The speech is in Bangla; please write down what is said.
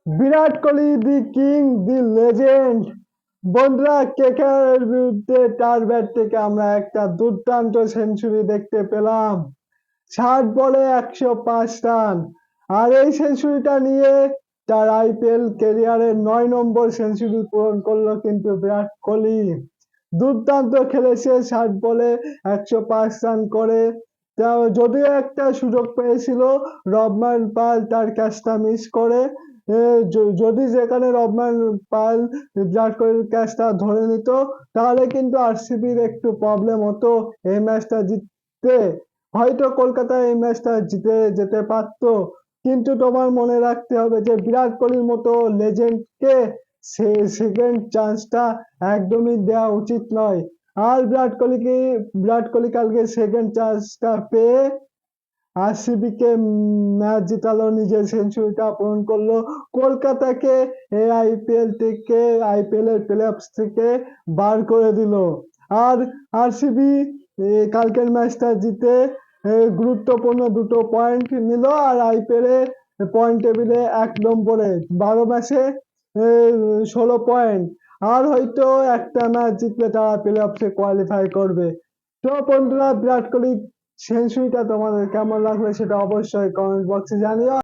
Virat Kohli the king the legend. বন্ধুরা, কেকেআর বিরুদ্ধে তার ব্যাট থেকে আমরা একটা দুর্দান্ত সেঞ্চুরি দেখতে পেলাম। 60 বলে 105 রান। আর এই সেঞ্চুরিটা নিয়ে তার আইপিএল ক্যারিয়ারের 9 নম্বর সেঞ্চুরি পূরণ করলো কিন্তু বিরাট কোহলি। দুর্দান্ত খেলেছে, 60 বলে 105 রান করে। যদিও একটা সুযোগ পেয়েছিল, রবমান পাল তার ক্যাচটা মিস করে। যদি যেখানে রবমান পাল বিরাট কোহলির ক্যাচটা ধরে নিত, তাহলে কিন্তু আরসিবির একটু প্রবলেম হতো এই ম্যাচটা জিততে। হয়তো কলকাতা এই ম্যাচটা জিতে যেতে পারতো, কিন্তু তোমার মনে রাখতে হবে যে বিরাট কোহলির মতো লেজেন্ডকে সেকেন্ড চান্সটা একদমই দেওয়া উচিত নয়। আর বিরাট কোহলি কালকে সেকেন্ড চান্সটা পেয়ে আরসিবি কে ম্যাচ জিতালো, নিজের সেঞ্চুরিটা পূরণ করলো, কলকাতাকে এই আইপিএল এর প্লে অফ থেকে বার করে দিল। আর আরসিবি কালকের ম্যাচটা জিতে গুরুত্বপূর্ণ দুটো পয়েন্ট নিল, আর আইপিএল এ পয়েন্ট টেবিলে 1 নম্বরে, 12 ম্যাচে 16 পয়েন্ট। আর হয়তো একটা ম্যাচ জিতলে তারা প্লে অফে কোয়ালিফাই করবে। তো বন্ধুরা, বিরাট কোহলি সেঞ্চুরিটা তোমাদের কেমন লাগলো সেটা অবশ্যই কমেন্ট বক্সে জানিও।